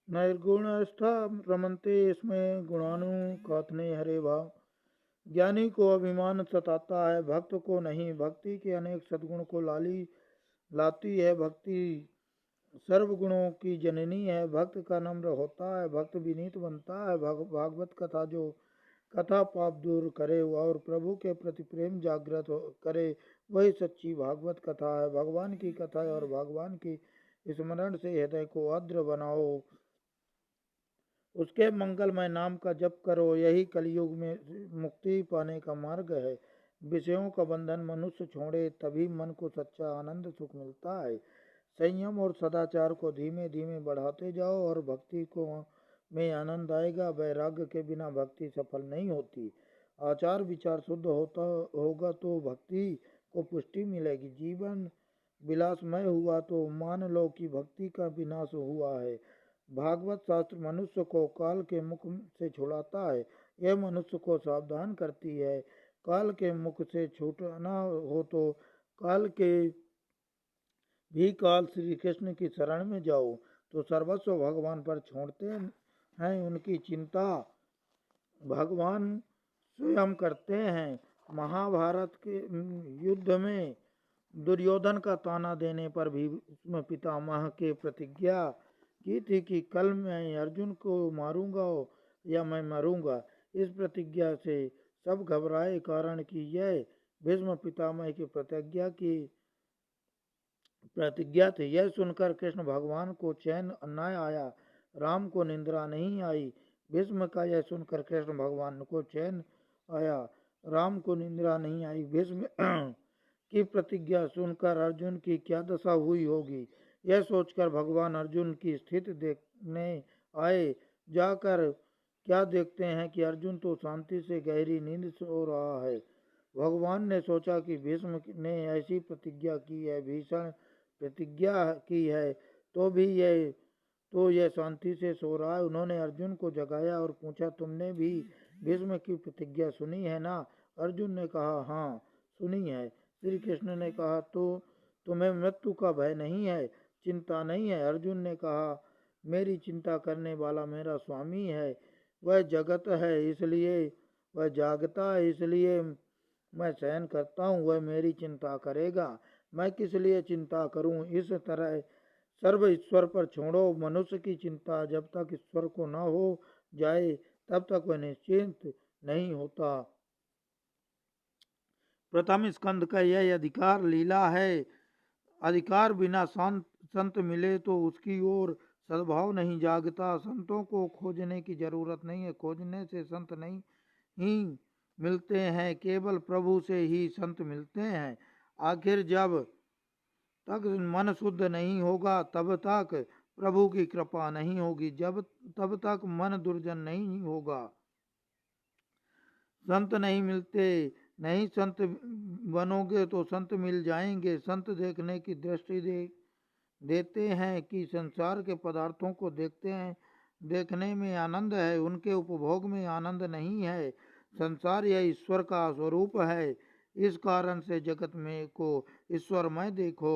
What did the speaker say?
निर्गुणस्था रमन्ते इसमें गुणानुकथने हरे भाव। ज्ञानी को अभिमान सताता है, भक्त को नहीं। भक्ति के अनेक सद्गुण को लाती है। भक्ति सर्व गुणों की जननी है। भक्त का नम्र होता है, भक्त विनीत बनता है। भागवत कथा जो कथा पाप दूर करे और प्रभु के प्रति प्रेम जागृत करे, वही सच्ची भागवत कथा है। भगवान की कथा और भगवान की स्मरण से हृदय को आर्द्र बनाओ, उसके मंगलमय नाम का जप करो, यही कलयुग में मुक्ति पाने का मार्ग है। विषयों का बंधन मनुष्य छोड़े, तभी मन को सच्चा आनंद सुख मिलता है। संयम और सदाचार को धीमे धीमे बढ़ाते जाओ और भक्ति को में आनंद आएगा। वैराग्य के बिना भक्ति सफल नहीं होती। आचार विचार शुद्ध होगा तो भक्ति को पुष्टि मिलेगी। जीवन विलासमय हुआ तो मान लो कि भक्ति का विनाश हुआ है। भागवत शास्त्र मनुष्य को काल के मुख से छुड़ाता है। यह मनुष्य को सावधान करती है। काल के मुख से छूटना हो तो काल श्री कृष्ण की शरण में जाओ, तो सर्वस्व भगवान पर छोड़ते हैं। उनकी चिंता भगवान स्वयं करते हैं। महाभारत के युद्ध में दुर्योधन का ताना देने पर भी पितामह के प्रतिज्ञा की थी कि कल मैं अर्जुन को मारूंगा या मैं मरूंगा। इस प्रतिज्ञा से सब घबराए, कारण कि यह भीष्म पितामह की प्रतिज्ञा थी। यह सुनकर कृष्ण भगवान को चैन न आया, राम को निंद्रा नहीं आई। भीष्म का यह सुनकर कृष्ण भगवान को चैन आया, राम को निंद्रा नहीं आई। भीष्म की प्रतिज्ञा सुनकर अर्जुन की क्या दशा हुई होगी, यह सोचकर भगवान अर्जुन की स्थिति देखने आए। जाकर क्या देखते हैं कि अर्जुन तो शांति से गहरी नींद सो रहा है। भगवान ने सोचा कि भीष्म ने ऐसी प्रतिज्ञा की है, भीषण प्रतिज्ञा की है, तो यह शांति से सो रहा है। उन्होंने अर्जुन को जगाया और पूछा, तुमने भी भीष्म की प्रतिज्ञा सुनी है ना? अर्जुन ने कहा, हाँ सुनी है। श्री कृष्ण ने कहा, तो तुम्हें मृत्यु का भय नहीं है, चिंता नहीं है? अर्जुन ने कहा, मेरी चिंता करने वाला मेरा स्वामी है। वह जगत है, इसलिए वह जागता है, इसलिए मैं शयन करता हूँ। वह मेरी चिंता करेगा, मैं किस लिए चिंता करूं? इस तरह सर्व ईश्वर पर छोड़ो। मनुष्य की चिंता जब तक ईश्वर को न हो जाए तब तक वह निश्चिंत नहीं होता। प्रथम स्कंद का यह अधिकार लीला है। अधिकार बिना संत मिले तो उसकी ओर सद्भाव नहीं जागता। संतों को खोजने की जरूरत नहीं है, खोजने से संत नहीं ही मिलते हैं, केवल प्रभु से ही संत मिलते हैं। आखिर जब तक मन शुद्ध नहीं होगा तब तक प्रभु की कृपा नहीं होगी, तब तक मन दुर्जन नहीं होगा, संत नहीं मिलते। नहीं संत बनोगे तो संत मिल जाएंगे। संत देखने की दृष्टि देते हैं कि संसार के पदार्थों को देखते हैं, देखने में आनंद है, उनके उपभोग में आनंद नहीं है। संसार यह ईश्वर का स्वरूप है, इस कारण से जगत में को ईश्वरमय देखो।